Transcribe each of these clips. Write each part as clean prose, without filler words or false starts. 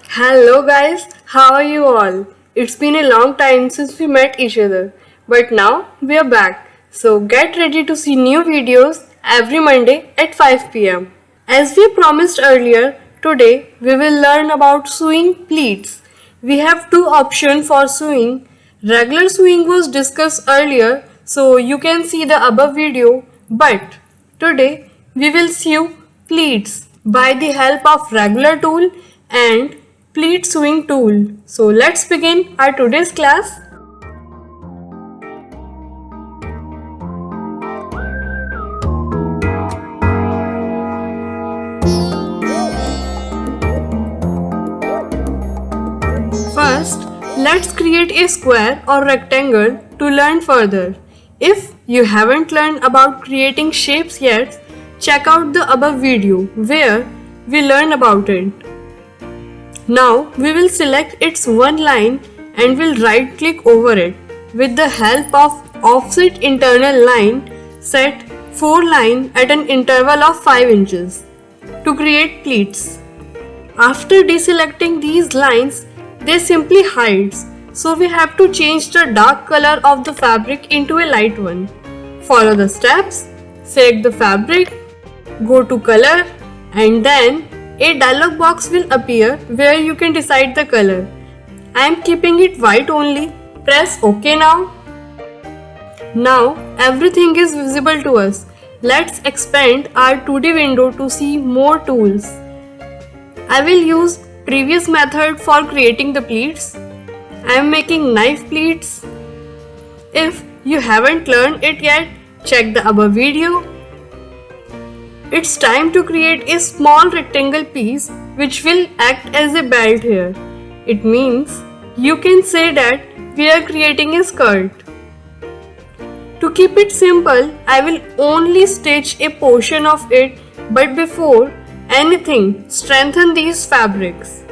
Hello guys, how are you all? It's been a long time since we met each other, but now we are back. So get ready to see new videos every Monday at 5 p.m. As we promised earlier, today we will learn about sewing pleats. We have two options for sewing. Regular sewing was discussed earlier, so you can see the above video, but today we will sew pleats by the help of regular tool and pleat sewing tool. So let's begin our today's class. First, let's create a square or rectangle to learn further. If you haven't learned about creating shapes yet, check out the above video where we learn about it. Now we will select its one line and will right click over it. With the help of offset internal line, set 4 line at an interval of 5 inches to create pleats. After deselecting these lines, they simply hides, so we have to change the dark color of the fabric into a light one. Follow the steps, select the fabric, go to color, and then a dialog box will appear where you can decide the color. I am keeping it white only. Press OK now. Now everything is visible to us. Let's expand our 2D window to see more tools. I will use previous method for creating the pleats. I am making knife pleats. If you haven't learned it yet, check the above video. It's time to create a small rectangle piece which will act as a belt here. It means you can say that we are creating a skirt. To keep it simple, I will only stitch a portion of it, but before anything, strengthen these fabrics.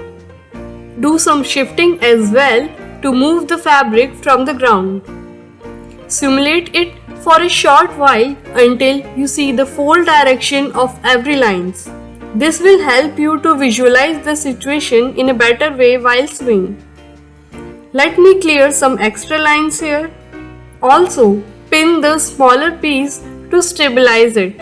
Do some shifting as well to move the fabric from the ground. Simulate it for a short while until you see the fold direction of every lines. This will help you to visualize the situation in a better way while sewing. Let me clear some extra lines here. Also, pin the smaller piece to stabilize it.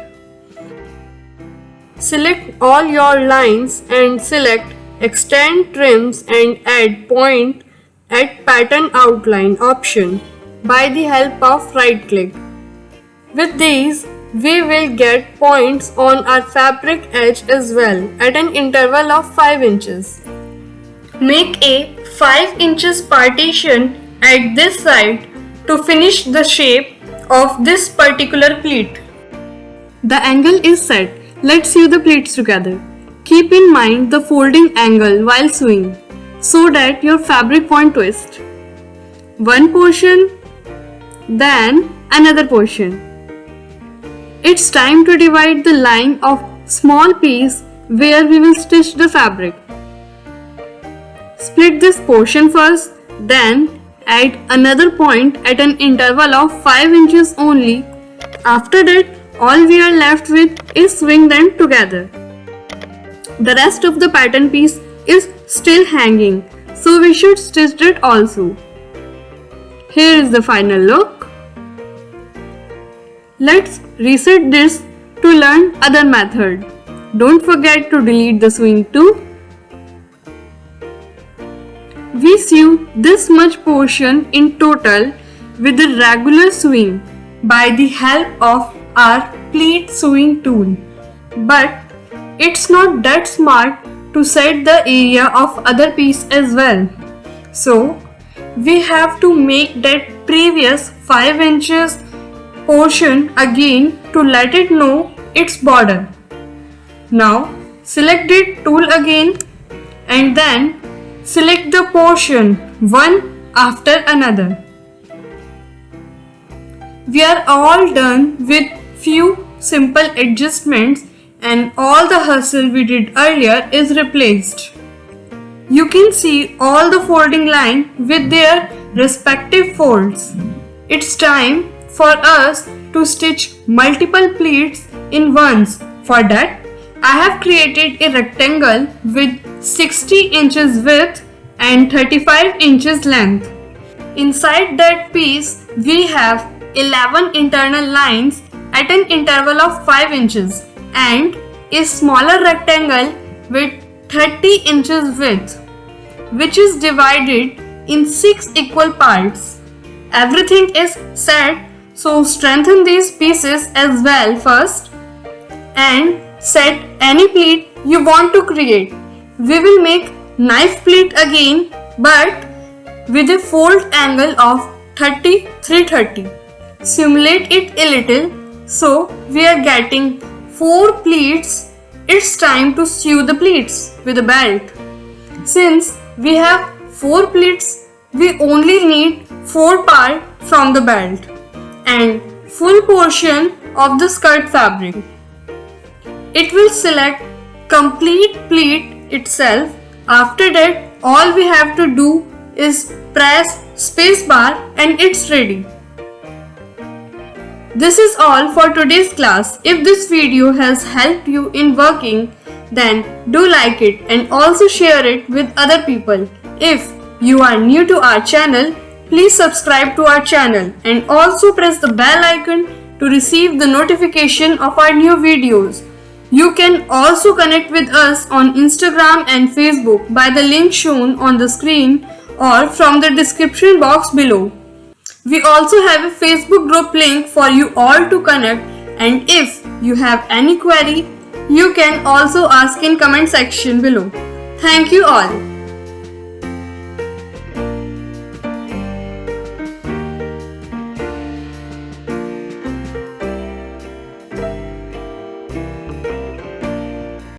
Select all your lines and select Extend Trims and add point at Pattern Outline option by the help of right click. With these, we will get points on our fabric edge as well at an interval of 5 inches. Make a 5 inches partition at this side to finish the shape of this particular pleat. The angle is set. Let's sew the pleats together. Keep in mind the folding angle while sewing so that your fabric won't twist. One portion, then another portion. It's time to divide the line of small piece where we will stitch the fabric. Split this portion first, then add another point at an interval of 5 inches only. After that, all we are left with is sewing them together. The rest of the pattern piece is still hanging, so we should stitch it also. Here is the final look. Let's reset this to learn other method. Don't forget to delete the sewing too. We sew this much portion in total with the regular sewing by the help of our pleat sewing tool. But it's not that smart to set the area of other piece as well. So we have to make that previous 5 inches portion again to let it know its border. Now select the tool again and then select the portion one after another. We are all done with few simple adjustments and all the hustle we did earlier is replaced. You can see all the folding line with their respective folds. It's time for us to stitch multiple pleats in ones. For that, I have created a rectangle with 60 inches width and 35 inches length. Inside that piece, we have 11 internal lines at an interval of 5 inches and a smaller rectangle with 30 inches width, which is divided in 6 equal parts. Everything is set, so strengthen these pieces as well first and set any pleat you want to create. We will make knife pleat again, but with a fold angle of 330. Simulate it a little, so we are getting 4 pleats. It's time to sew the pleats with a belt. Since we have 4 pleats, we only need 4 parts from the belt and full portion of the skirt fabric. It will select complete pleat itself. After that, all we have to do is press spacebar and it's ready. This is all for today's class. If this video has helped you in working, then do like it and also share it with other people. If you are new to our channel, please subscribe to our channel and also press the bell icon to receive the notification of our new videos. You can also connect with us on Instagram and Facebook by the link shown on the screen or from the description box below. We also have a Facebook group link for you all to connect, and if you have any query, you can also ask in comment section below. Thank you all.